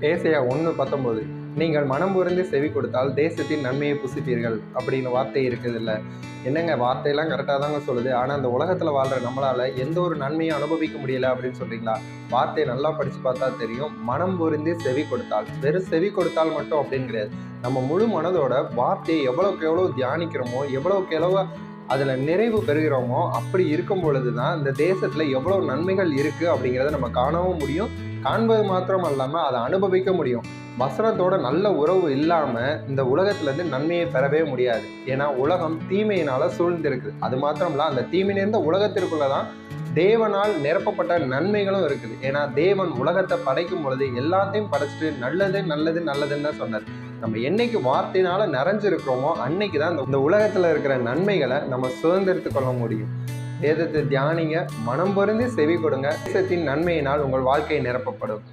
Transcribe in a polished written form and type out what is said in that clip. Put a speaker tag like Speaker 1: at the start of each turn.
Speaker 1: ஏசாயா 1:19 நீங்கள் மனம் புரிந்து செவி கொடுத்தால் தேசத்தின் நன்மையை புசிப்பீர்கள் அப்படின்னு வார்த்தை இருக்குதுல்ல. என்னங்க வார்த்தையெல்லாம் கரெக்டாக தாங்க சொல்லுது, ஆனால் அந்த உலகத்தில் வாழ்கிற நம்மளால் எந்த ஒரு நன்மையும் அனுபவிக்க முடியல அப்படின்னு சொல்கிறீங்களா? வார்த்தையை நல்லா படித்து பார்த்தா தெரியும். மனம் புரிந்து செவி கொடுத்தால், வெறும் செவி கொடுத்தால் மட்டும் அப்படின்னு கிடையாது. நம்ம முழு மனதோட வார்த்தையை எவ்வளோக்கு எவ்வளோ தியானிக்கிறோமோ, எவ்வளோக்கு எவ்வளோ அதில் நிறைவு பெறுகிறோமோ, அப்படி இருக்கும் பொழுது தான் இந்த தேசத்தில் எவ்வளோ நன்மைகள் இருக்குது அப்படிங்கிறத நம்ம காணவும் முடியும். காண்பது மாத்திரம் இல்லாமல் அதை அனுபவிக்க முடியும். வசனத்தோட நல்ல உறவு இல்லாமல் இந்த உலகத்துலேருந்து நன்மையை பெறவே முடியாது. ஏன்னா உலகம் தீமையினால் சூழ்ந்திருக்கு. அது மாத்திரம் இல்லை, அந்த தீமை நேர்ந்த உலகத்திற்குள்ளே தான் தேவனால் நிரப்பப்பட்ட நன்மைகளும் இருக்குது. ஏன்னா தேவன் உலகத்தை படைக்கும் பொழுது எல்லாத்தையும் படைச்சிட்டு நல்லது நல்லது நல்லதுன்னு தான் சொன்னார். நம்ம என்னைக்கு வார்த்தையினால நிறைஞ்சிருக்கிறோமோ அன்னைக்கு தான் இந்த உலகத்தில் இருக்கிற நன்மைகளை நம்ம சுதந்திரத்து கொள்ள முடியும். வேதத்தை தியானிங்க, மனம் பொருந்தி செவி கொடுங்க. தேசத்தின் நன்மையினால் உங்கள் வாழ்க்கை நிரப்பப்படும்.